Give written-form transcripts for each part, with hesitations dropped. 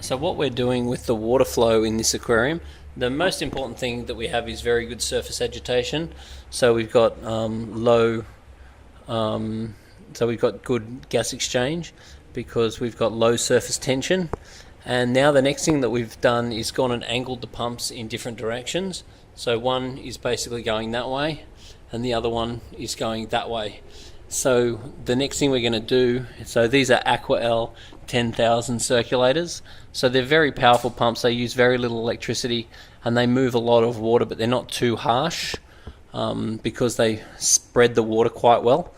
So what we're doing with the water flow in this aquarium, the most important thing that we have is very good surface agitation. So we've got so we've got good gas exchange because we've got low surface tension. And now the next thing that we've done is gone and angled the pumps in different directions. So one is basically going that way and the other one is going that way. So the next thing we're going to do, so these are AquaL 10,000 circulators. So they're very powerful pumps. They use very little electricity and they move a lot of water, but they're not too harsh because they spread the water quite well.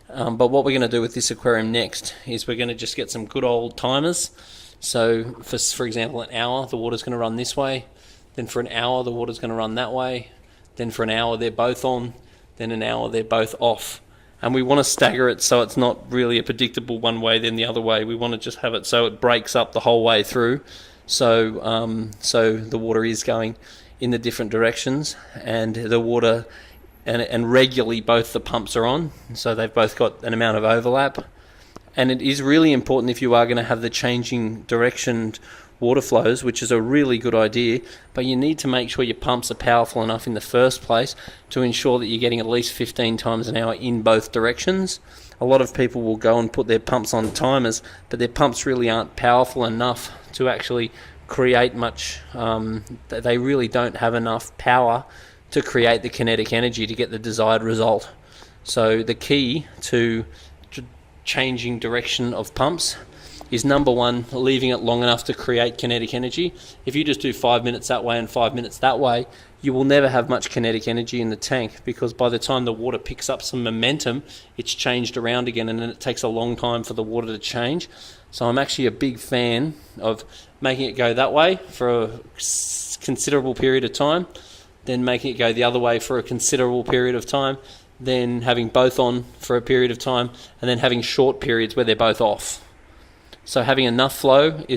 But what we're going to do with this aquarium next is we're going to just get some good old timers. So for example, an hour the water's going to run this way, then for an hour the water's going to run that way, then for an hour they're both on, then an hour they're both off. And we want to stagger it so it's not really a predictable one way then the other way. We want to just have it so it breaks up the whole way through. So so the water is going in the different directions, and the water and regularly both the pumps are on, so they've both got an amount of overlap. And it is really important if you are going to have the changing direction water flows, which is a really good idea, but you need to make sure your pumps are powerful enough in the first place to ensure that you're getting at least 15 times an hour in both directions. A lot of people will go and put their pumps on timers, but their pumps really aren't powerful enough to actually create much. They really don't have enough power to create the kinetic energy to get the desired result. So the key to changing direction of pumps is, number one, leaving it long enough to create kinetic energy. If you just do 5 minutes that way and 5 minutes that way, you will never have much kinetic energy in the tank, because by the time the water picks up some momentum, it's changed around again, and then it takes a long time for the water to change. So I'm actually a big fan of making it go that way for a considerable period of time, then making it go the other way for a considerable period of time, then having both on for a period of time, and then having short periods where they're both off. So having enough flow is